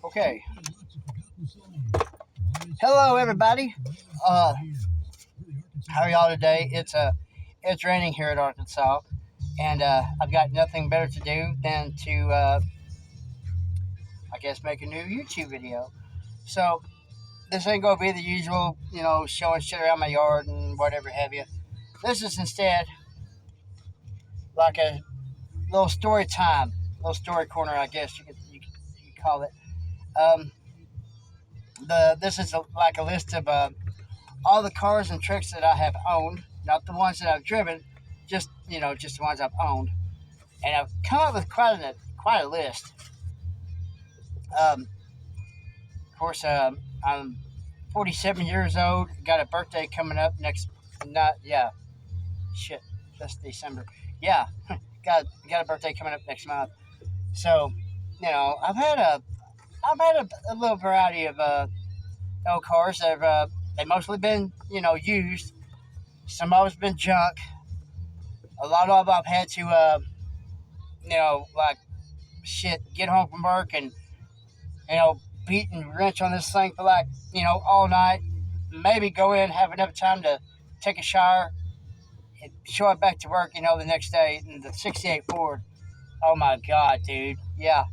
Okay. Hello, everybody. Uh, how are y'all today? It's raining here at Arkansas, and I've got nothing better to do than to I guess make a new YouTube video. So this ain't gonna be the usual, showing shit around my yard and whatever have you. This is instead like a little story time, little story corner, I guess you could call it. Um, this is like a list of all the cars and trucks that I have owned, not the ones that I've driven, just the ones I've owned, and I've come up with quite a list. Of course, I'm 47 years old. Got a birthday coming up next. Not yeah, shit, just December. Yeah, got a birthday coming up next month. So, I've had a little variety of old cars that have they mostly been used. Some of it's been junk. A lot of them I've had to like shit, get home from work and beat and wrench on this thing for like all night. Maybe go in, have enough time to take a shower, and show it back to work. The next day in the '68 Ford. Oh my god, dude. Yeah.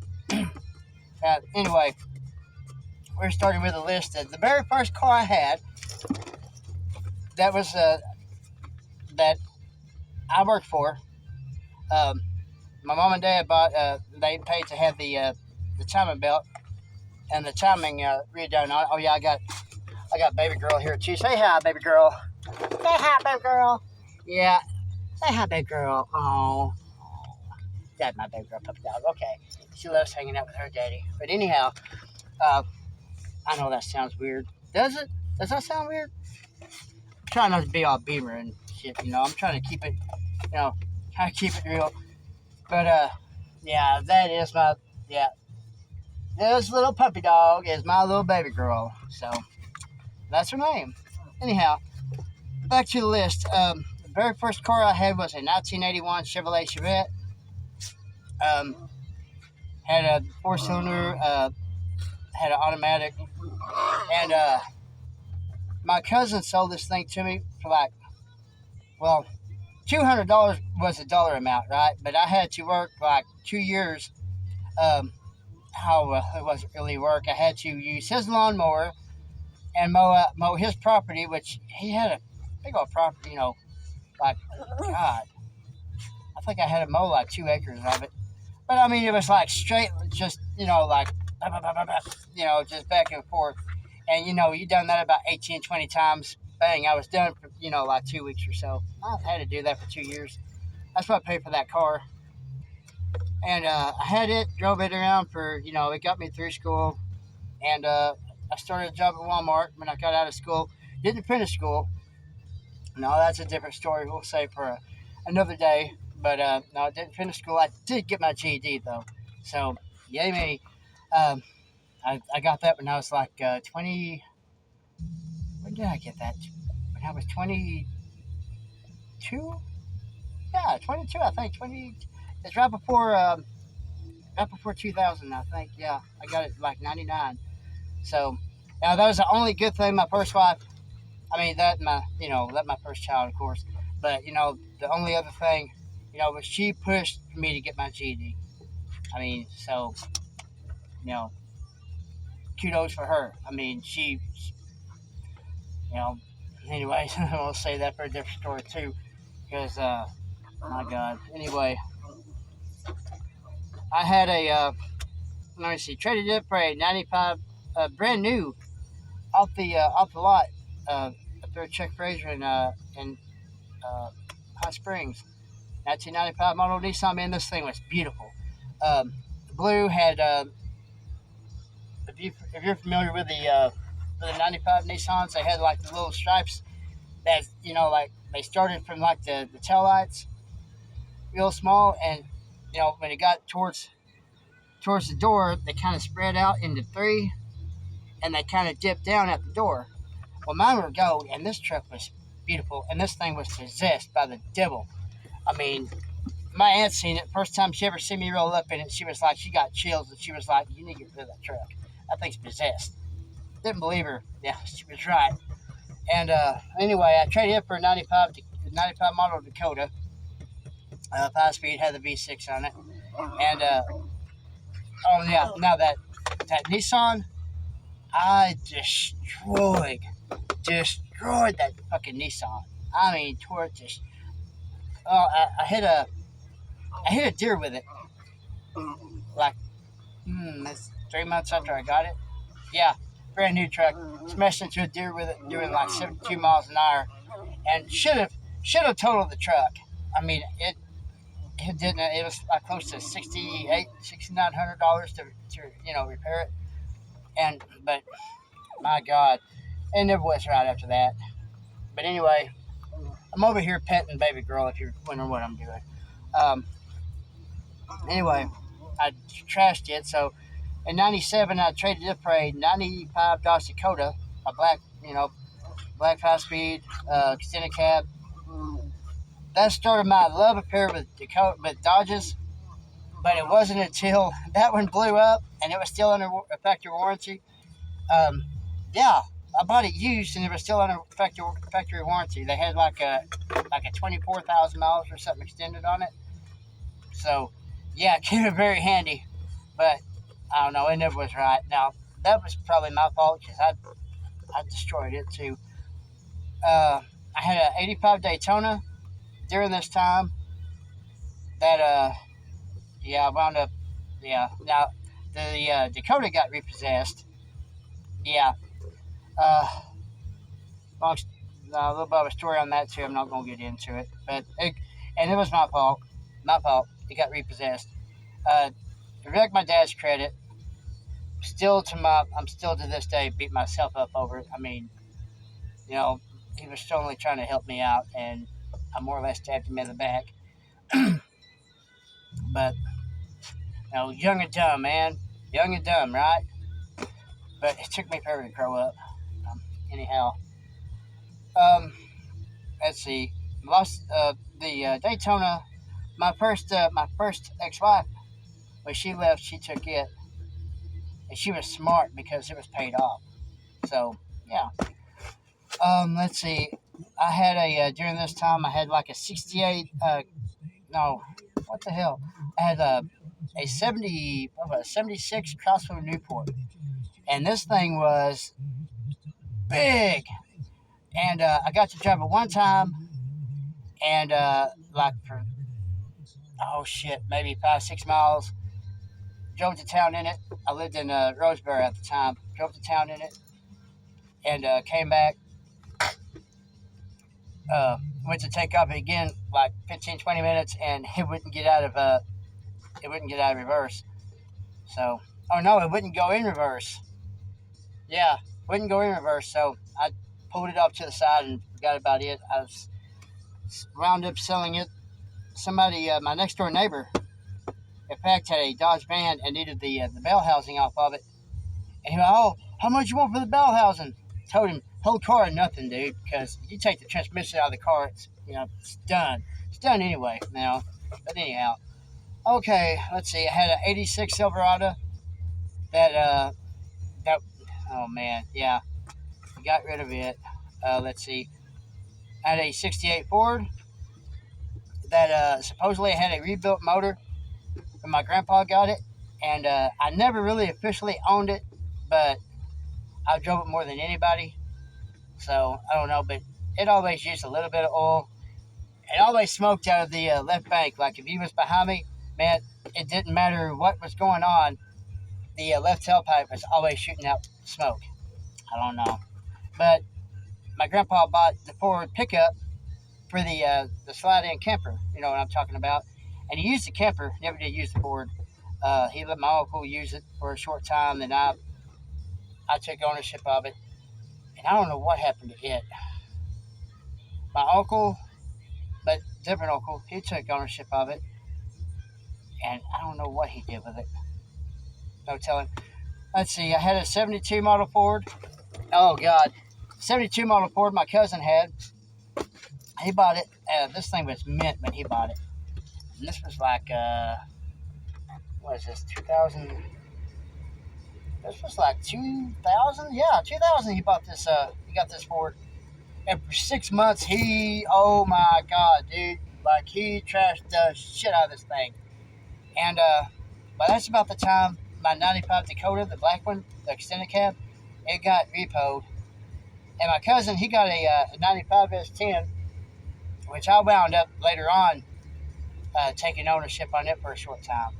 Anyway, we're starting with a list. The very first car I had that was that I worked for. Um, my mom and dad bought. They paid to have the timing belt and the timing redone on it. Oh yeah, I got baby girl here too. Say hi, baby girl. Say hi, baby girl. Yeah, say hi, baby girl. Oh, that's my baby girl, puppy dog. Okay, she loves hanging out with her daddy. But anyhow, uh, I know that sounds weird. Does it? Does that sound weird? I'm trying not to be all beamer and shit. I'm trying to keep it, trying to keep it real. But yeah, that is my yeah. This little puppy dog is my little baby girl. So that's her name. Anyhow, back to the list. The very first car I had was a 1981 Chevrolet Chevette. Had a four-cylinder, had an automatic, and my cousin sold this thing to me for like, well, $200 was the dollar amount, right? But I had to work like 2 years. How it wasn't really work. I had to use his lawnmower and mow his property, which he had a big old property. Like God, I think I had to mow like 2 acres of it. But I mean, it was like straight, just like bah, bah, bah, bah, bah, just back and forth. And you done that about 18, 20 times. Bang, I was done for like 2 weeks or so. I had to do that for 2 years. That's what I paid for that car. And I had it, drove it around for it got me through school. And I started a job at Walmart when I got out of school. Didn't finish school. No, that's a different story. We'll say for another day. But no, I didn't finish school. I did get my GED though. So yay me. Um, I got that when I was like 20. When did I get that? When I was 22. Yeah, 22. I think 20. It's right before 2000. I think. Yeah, I got it like 99. So now that was the only good thing. My first wife. I mean that my first child, of course. But the only other thing, was she pushed me to get my GED. I mean, so you know, kudos for her. I mean, you know, anyways, we'll say that for a different story too, because my God. Anyway, I had let me see, traded it for a '95, brand new, off the lot, up there at Chuck Fraser in Hot Springs, 1995 model Nissan. Man, this thing was beautiful. The blue had, if you're familiar with the '95 Nissans, they had like the little stripes that like they started from like the tail lights, real small, and when it got towards the door, they kind of spread out into three, and they kind of dipped down at the door. Well, mine were gold, and this truck was beautiful, and this thing was possessed by the devil. I mean, my aunt seen it. First time she ever seen me roll up in it, she was like, she got chills, and she was like, "You need to get rid of that truck." That thing's possessed. Didn't believe her. Yeah, she was right. And anyway, I traded it for a 95 model Dakota. 5 speed, had the V6 on it. And oh yeah, now that Nissan, I destroyed that fucking Nissan. I mean, tore it just. Oh, I hit a deer with it. Like, that's 3 months after I got it. Yeah, brand new truck. Smashed into a deer with it, doing like 72 miles an hour, and should have totaled the truck. I mean, it didn't. It was like close to $6,900 to repair it. But my God, it never was right after that. But anyway, I'm over here petting baby girl. If you're wondering what I'm doing. Anyway, I trashed it. So in '97, I traded it for a '95 Dodge Dakota, a black 5 speed, extended cab. That started my love affair with Dodges. But it wasn't until that one blew up and it was still under a factory warranty. Um, yeah, I bought it used and it was still under factory warranty. They had like a 24,000 miles or something extended on it. So yeah, it came in very handy. But I don't know, it never was right. Now that was probably my fault because I destroyed it too. I had an '85 Daytona during this time that I wound up. Yeah, now the Dakota got repossessed. Yeah, uh, long, a little bit of a story on that too. I'm not gonna get into it, and it was my fault. My fault. It got repossessed. To wreck my dad's credit. I'm still to this day beat myself up over it. I mean, he was only trying to help me out, and I more or less stabbed him in the back. But young and dumb, man, young and dumb, right? But it took me forever to grow up. Anyhow, um, let's see. Lost the Daytona. My first ex-wife, when she left, she took it, and she was smart because it was paid off. So yeah. Let's see. I had during this time I had like a '68. No, what the hell? I had a 76 Crossroad Newport, and this thing was big. And I got to drive it one time, and like for oh shit, maybe 5 6 miles. Drove to town in it. I lived in Roseberry at the time. Drove to town in it, and came back. Went to take off again like 15 20 minutes, and it wouldn't get out of reverse. So, oh no, it wouldn't go in reverse. Yeah, wouldn't go in reverse. So I pulled it off to the side and forgot about it. I was wound up selling it. Somebody, my next door neighbor, in fact, had a Dodge van and needed the bell housing off of it. And he went, "Oh, how much you want for the bell housing?" Told him, "Whole car or nothing, dude, because you take the transmission out of the car, it's done. It's done anyway, now." But anyhow, okay, let's see. I had an '86 Silverado that oh man, yeah, got rid of it. Let's see. I had a '68 Ford that supposedly had a rebuilt motor when my grandpa got it, and I never really officially owned it, but I drove it more than anybody. So I don't know, but it always used a little bit of oil. It always smoked out of the left bank. Like if he was behind me, man, it didn't matter what was going on. The left tailpipe was always shooting out smoke. I don't know, but my grandpa bought the Ford pickup for the slide-in camper. You know what I'm talking about. And he used the camper, never did use the Ford. He let my uncle use it for a short time, then I took ownership of it. And I don't know what happened to it. My uncle, but different uncle, he took ownership of it, and I don't know what he did with it. No telling. Let's see, I had a '72 model Ford. Oh God, '72 model Ford my cousin had. He bought it. This thing was mint when he bought it. And this was like, what is this, 2000? this was like 2000. Yeah, 2000. He bought this. He got this Ford, and for 6 months, oh my god, dude, like he trashed the shit out of this thing. And but that's about the time my '95 Dakota, the black one, the extended cab, it got repoed. And my cousin, he got a '95 S10, which I wound up later on taking ownership on it for a short time.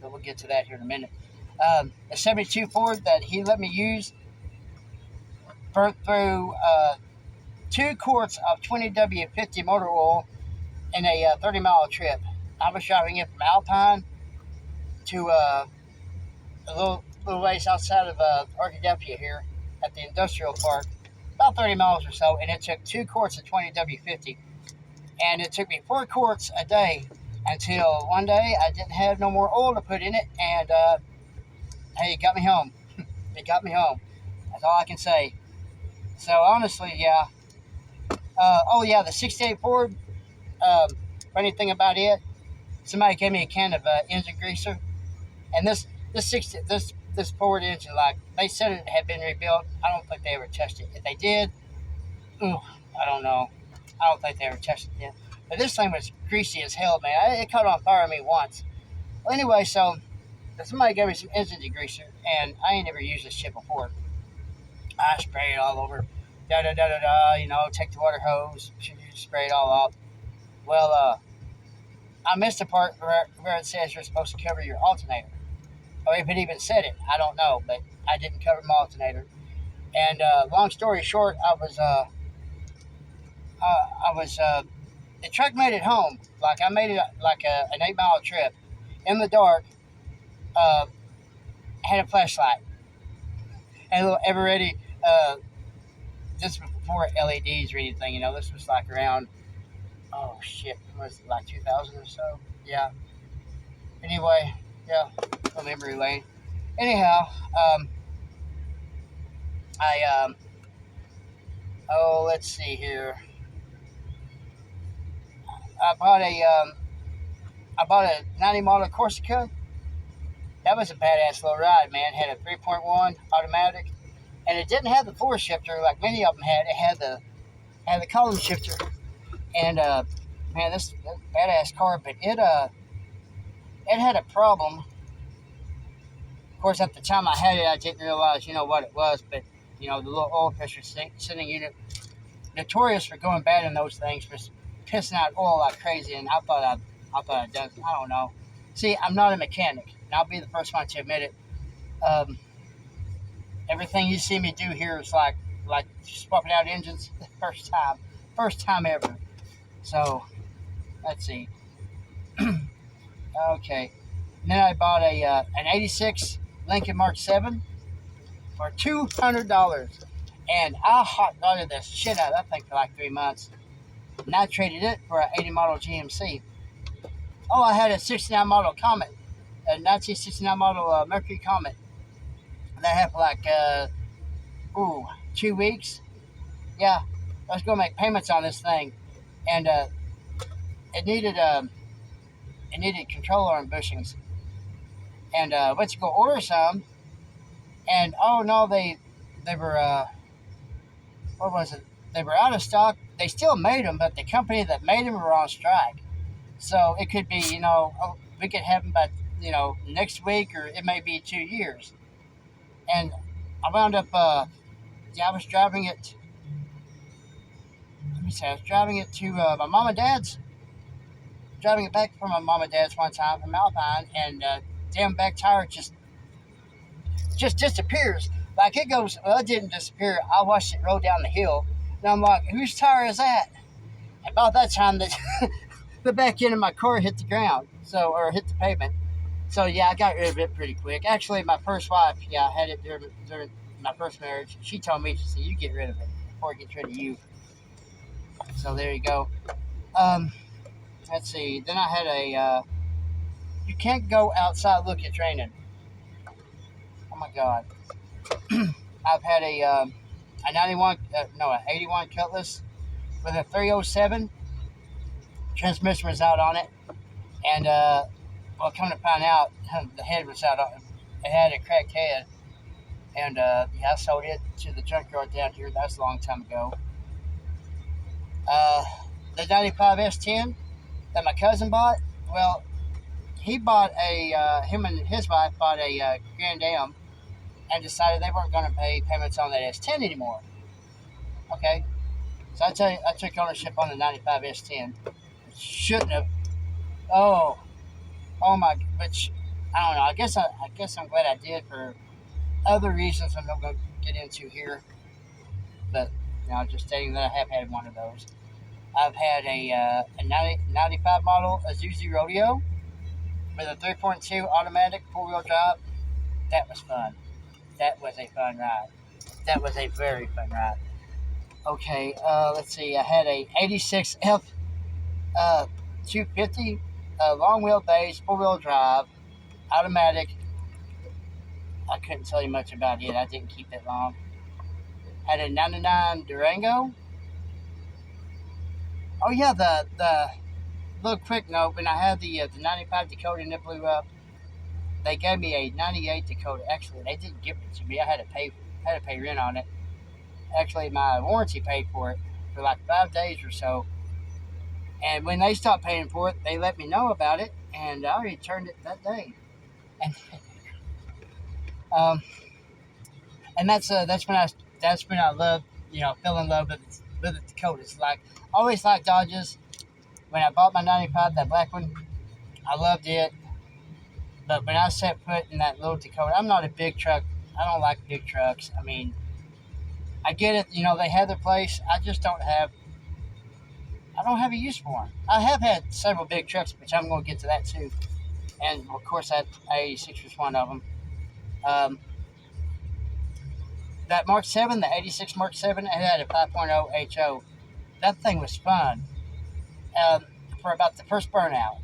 But we'll get to that here in a minute. A '72 Ford that he let me use burnt through 2 quarts of 20W50 motor oil in a 30-mile trip. I was driving it from Alpine to a little ways outside of Arkadelphia here at the industrial park, about 30 miles or so, and it took 2 quarts of 20W50. And it took me 4 quarts a day until one day I didn't have no more oil to put in it, and hey, it got me home. It got me home. That's all I can say. So honestly, yeah. Oh yeah, the '68 Ford. Funny thing about it, somebody gave me a can of engine greaser, and this Ford engine, like they said it had been rebuilt. I don't think they ever tested it. If they did, I don't know. I don't think they ever tested it. But this thing was greasy as hell, man. It caught on fire on me once. Well, anyway, so somebody gave me some engine degreaser, and I ain't never used this shit before. I spray it all over, take the water hose, spray it all off. Well, I missed the part where it says you're supposed to cover your alternator. Or if it even said it, I don't know, but I didn't cover my alternator. And long story short, the truck made it home. Like I made it like an 8-mile trip in the dark. Had a flashlight and a little ever ready. This was before LEDs or anything. This was like around. Oh shit, was it like 2000 or so? Yeah. Anyway, yeah, a memory lane. Anyhow, let's see here. I bought a '90 model Corsica. That was a badass little ride, man. It had a 3.1 automatic, and it didn't have the floor shifter like many of them had. It had the column shifter, and man, this badass car. But it had a problem. Of course, at the time I had it, I didn't realize what it was. But the little oil pressure sending unit, notorious for going bad in those things, was pissing out oil like crazy. And I thought I'd done. I don't know. See, I'm not a mechanic, and I'll be the first one to admit it. Everything you see me do here is like swapping out engines the first time ever. So let's see. Okay, and then I bought an '86 Lincoln Mark 7 for $200, and I hot rodded the shit out of that thing for like 3 months, and I traded it for an '80 model GMC. Oh, I had a '69 model Comet, a 1969 model Mercury Comet. That had for like 2 weeks. Yeah, I was gonna make payments on this thing, and it needed control arm bushings, and went to go order some, and oh no, they were what was it? They were out of stock. They still made them, but the company that made them were on strike. So it could be, we could have them by, next week, or it may be 2 years. And I wound up, I was driving it. Let me see, I was driving it to my mom and dad's. Driving it back from my mom and dad's one time from Alpine, and damn back tire just disappears. Like it goes, well, it didn't disappear. I watched it roll down the hill, and I'm like, whose tire is that? About that time, the back end of my car hit the ground, or hit the pavement. So yeah, I got rid of it pretty quick. Actually, my first wife, I had it during my first marriage. She told me, she said, "You get rid of it before it gets rid of you." So there you go. Let's see. Then I had you can't go outside. Look, it's raining. Oh my God. I've had an 81 Cutlass with a 307. Transmission was out on it, and come to find out, the head was out on it. It had a cracked head, And yeah, I sold it to the junkyard down here. That's a long time ago. Uh, the 95 S10 that my cousin bought, well, he bought him and his wife bought a Grand Am and decided they weren't going to pay payments on that S10 anymore. Okay, so I took ownership on the 95 S10. Shouldn't have. Oh, oh my! Which I don't know. I guess I'm glad I did for other reasons I'm not going to get into here. But just stating that I have had one of those. I've had a 95 model Azusa Rodeo with a 3.2 automatic 4-wheel drive. That was fun. That was a fun ride. That was a very fun ride. Okay, let's see. I had a 86 F 250 long wheelbase 4-wheel drive automatic. I couldn't tell you much about it. I didn't keep it long. Had a 99 Durango. Oh yeah, the little quick note, when I had the 95 Dakota and it blew up, they gave me a 98 Dakota. Actually, they didn't give it to me. I had to pay rent on it. Actually, my warranty paid for it for like 5 days or so. And when they stopped paying for it, they let me know about it, and I returned it that day. And um, and that's when I loved, fell in love with the Dakotas. Like, I always liked Dodges. When I bought my 95, that black one, I loved it. But when I set foot in that little Dakota, I'm not a big truck. I don't like big trucks. I mean, I get it. They have their place. I just I don't have a use for them. I have had several big trucks, which I'm going to get to that too. And of course, that 86 was one of them. Um, that Mark 7, the 86 Mark 7, it had a 5.0 HO. That thing was fun for about the first burnout.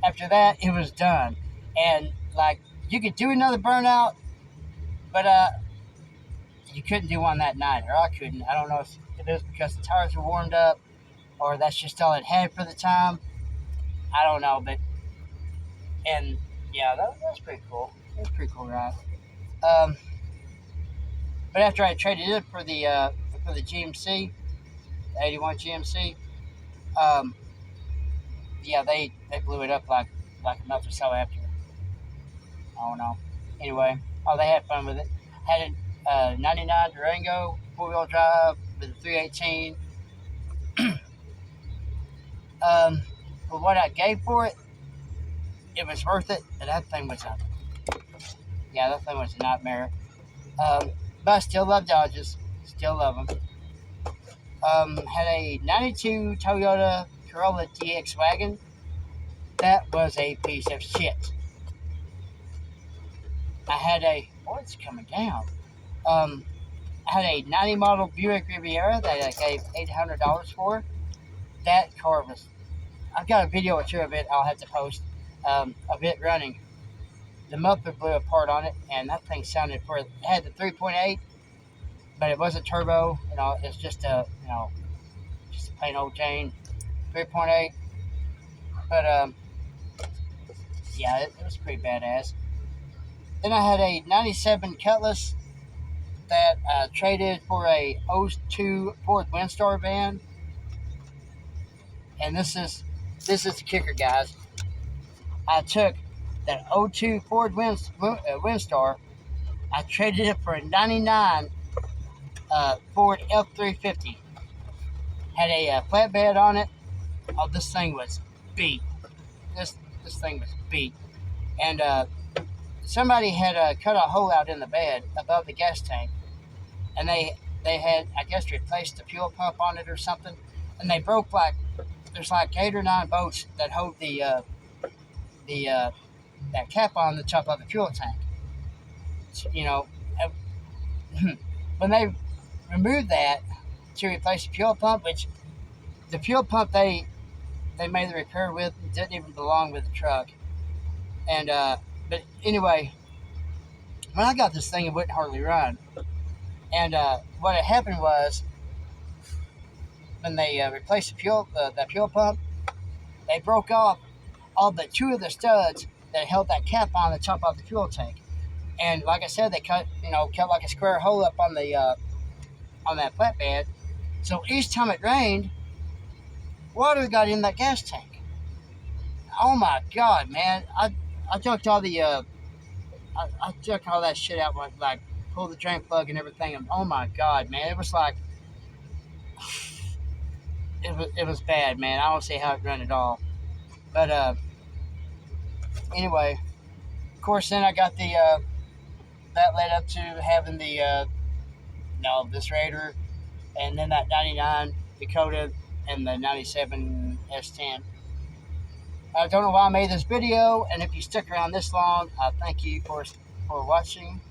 After that, it was done. And, like, you could do another burnout, but you couldn't do one that night, or I couldn't. I don't know if it was because the tires were warmed up, or that's just all it had for the time. I don't know, and yeah, that was pretty cool. It was pretty cool ride. Um, but after I traded it for the GMC, the 81 GMC, um, yeah, they blew it up like a month or so after. I don't know. Anyway, they had fun with it. Had a 99 Durango 4-wheel drive with a 318. For what I gave for it, it was worth it. But that thing was a nightmare. But I still love Dodges. Still love them. Had a 92 Toyota Corolla DX wagon. That was a piece of shit. I had it's coming down. I had a 90 model Buick Riviera that I gave $800 for. That car was, I've got a video or two of it I'll have to post, of it running. The muffler blew apart on it, and that thing sounded it had the 3.8, but it wasn't turbo. It's just just a plain old Jane 3.8. But yeah, it was pretty badass. Then I had a 97 Cutlass that I traded for a 02 Ford Windstar van. And this is the kicker, guys. I took that 02 Ford Windstar. I traded it for a 99 Ford F350. Had a flatbed on it. Oh, this thing was beat. This thing was beat. And somebody had cut a hole out in the bed above the gas tank, and they had, I guess, replaced the fuel pump on it or something, and they broke there's like 8 or 9 bolts that hold that cap on the top of the fuel tank. So, when they removed that to replace the fuel pump, which the fuel pump they made the repair with didn't even belong with the truck, and but anyway, when I got this thing, it wouldn't hardly run. And what had happened was, when they replaced the fuel pump, they broke off all but 2 of the studs that held that cap on the top of the fuel tank. And like I said, they cut like a square hole up on the on that flatbed. So each time it rained, water got in that gas tank. Oh my God, man! I junked all the I junked all that shit out, like pulled the drain plug and everything. And oh my God, man! It was like it was bad, man. I don't see how it run at all. But anyway, of course, then I got the that led up to having the this Raider, and then that '99 Dakota and the '97 S10. I don't know why I made this video, and if you stick around this long, I thank you for watching.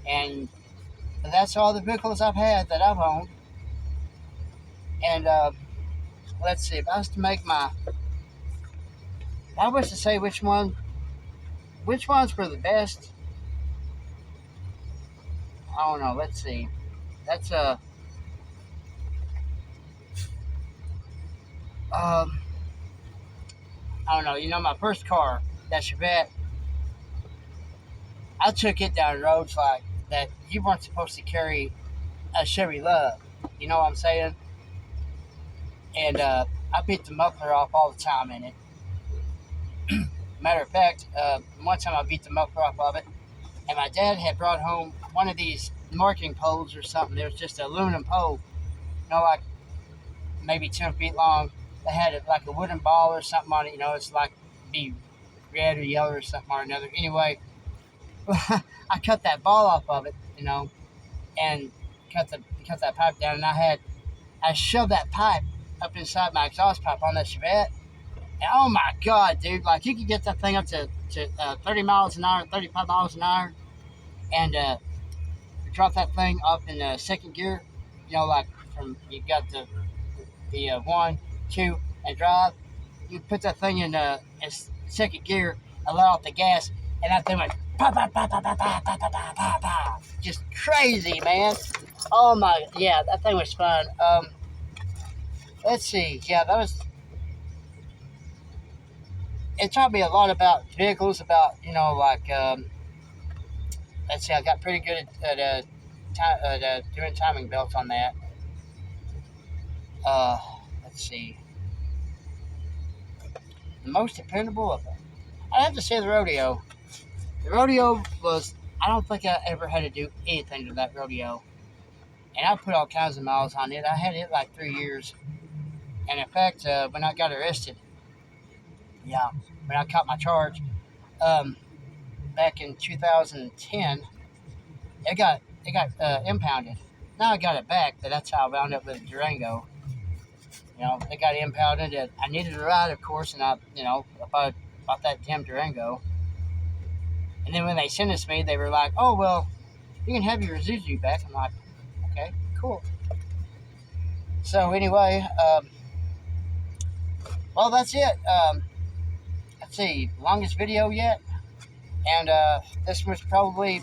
And that's all the vehicles I've had that I've owned. And let's see, if I was to make I wish to say which ones were the best. I don't know. Let's see. That's um, I don't know. My first car, that Chevette, I took it down roads like that you weren't supposed to carry a Chevy Love. You know what I'm saying? And I beat the muffler off all the time in it. Matter of fact, one time I beat the muffler off of it, and my dad had brought home one of these marking poles or something. There was just an aluminum pole, like maybe 10 feet long. That had like a wooden ball or something on it. It's like be red or yellow or something or another. Anyway, I cut that ball off of it, and cut that pipe down, and I shoved that pipe up inside my exhaust pipe on that Chevette. And oh my God, dude! Like you could get that thing up to 30 miles an hour, 35 miles an hour, and drop that thing up in second gear. Like from you got the 1, 2, and drive. You put that thing in second gear, and let off the gas, and that thing went pa pa pa pa pa pa pa pa pa pa. Just crazy, man. Oh my, yeah, that thing was fun. Let's see, yeah, that was. It taught me a lot about vehicles, about like let's see, I got pretty good at doing timing belts on that. Let's see, the most dependable of them. I have to say the rodeo. The rodeo was. I don't think I ever had to do anything to that rodeo, and I put all kinds of miles on it. I had it like 3 years, and in fact, when I got arrested, yeah, when I caught my charge, um, back in 2010, it got impounded. Now I got it back, but that's how I wound up with a Durango. It got impounded. And I needed a ride, of course, and I bought that damn Durango. And then when they sentenced me, they were like, "Oh well, you can have your Isuzu back." I'm like, "Okay, cool." So anyway, well that's it. Let's see, longest video yet, and this was probably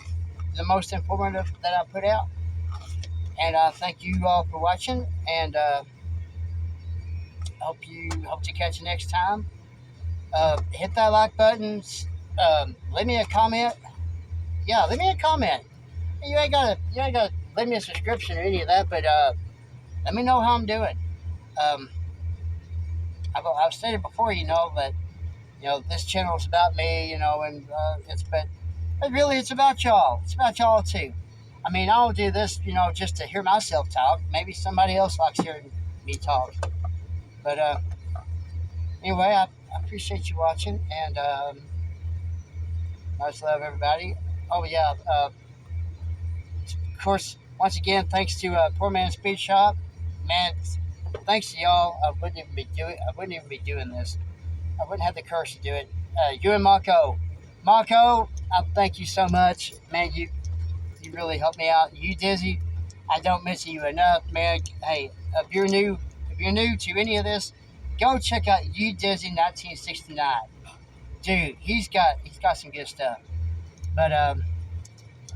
the most informative that I put out. And thank you all for watching, and hope to catch you next time. Hit that like button. Leave me a comment. Yeah, leave me a comment. You ain't gotta leave me a subscription or any of that, but let me know how I'm doing. I've stated before, that this channel is about me, and but really it's about y'all. It's about y'all too. I mean, I don't do this, just to hear myself talk. Maybe somebody else likes hearing me talk. But anyway, I appreciate you watching, and much love, everybody. Oh yeah, of course, once again, thanks to Poor Man Speed Shop. Man, thanks to y'all, I wouldn't even be doing this. I wouldn't have the courage to do it. You and Mako, I thank you so much, man. You really helped me out. You Dizzy, I don't mention you enough, man. Hey, if you're new to any of this, go check out You Dizzy 1969. Dude, he's got some good stuff. But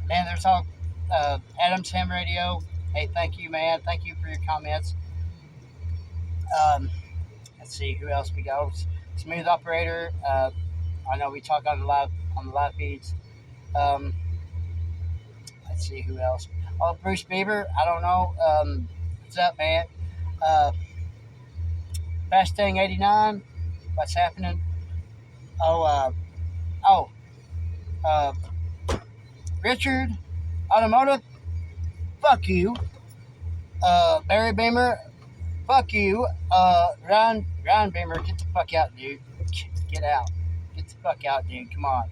man, there's all Adam's Ham Radio. Hey, thank you, man. Thank you for your comments. Let's see who else we got. Smooth Operator. I know we talk on the live feeds. Um, let's see who else. Oh, Bruce Beaver. I don't know. What's up, man? Uh, Bastang 89. What's happening? Oh, oh, uh, Richard Automotive. Fuck you. Barry Beamer. Fuck you. Ryan Beamer. Get the fuck out, dude. Get out. Get the fuck out, dude. Come on.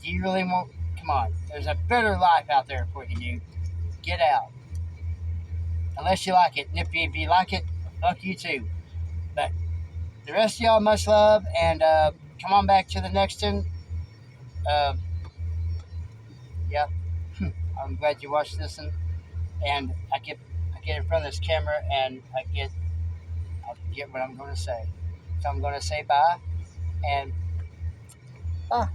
Do you really want? Come on. There's a better life out there for you, dude. Get out. Unless you like it. And if you like it, fuck you too. But the rest of y'all, much love, and come on back to the next one. Uh, yeah, I'm glad you watched this one. And I get in front of this camera and I get what I'm going to say. So I'm going to say bye and bye.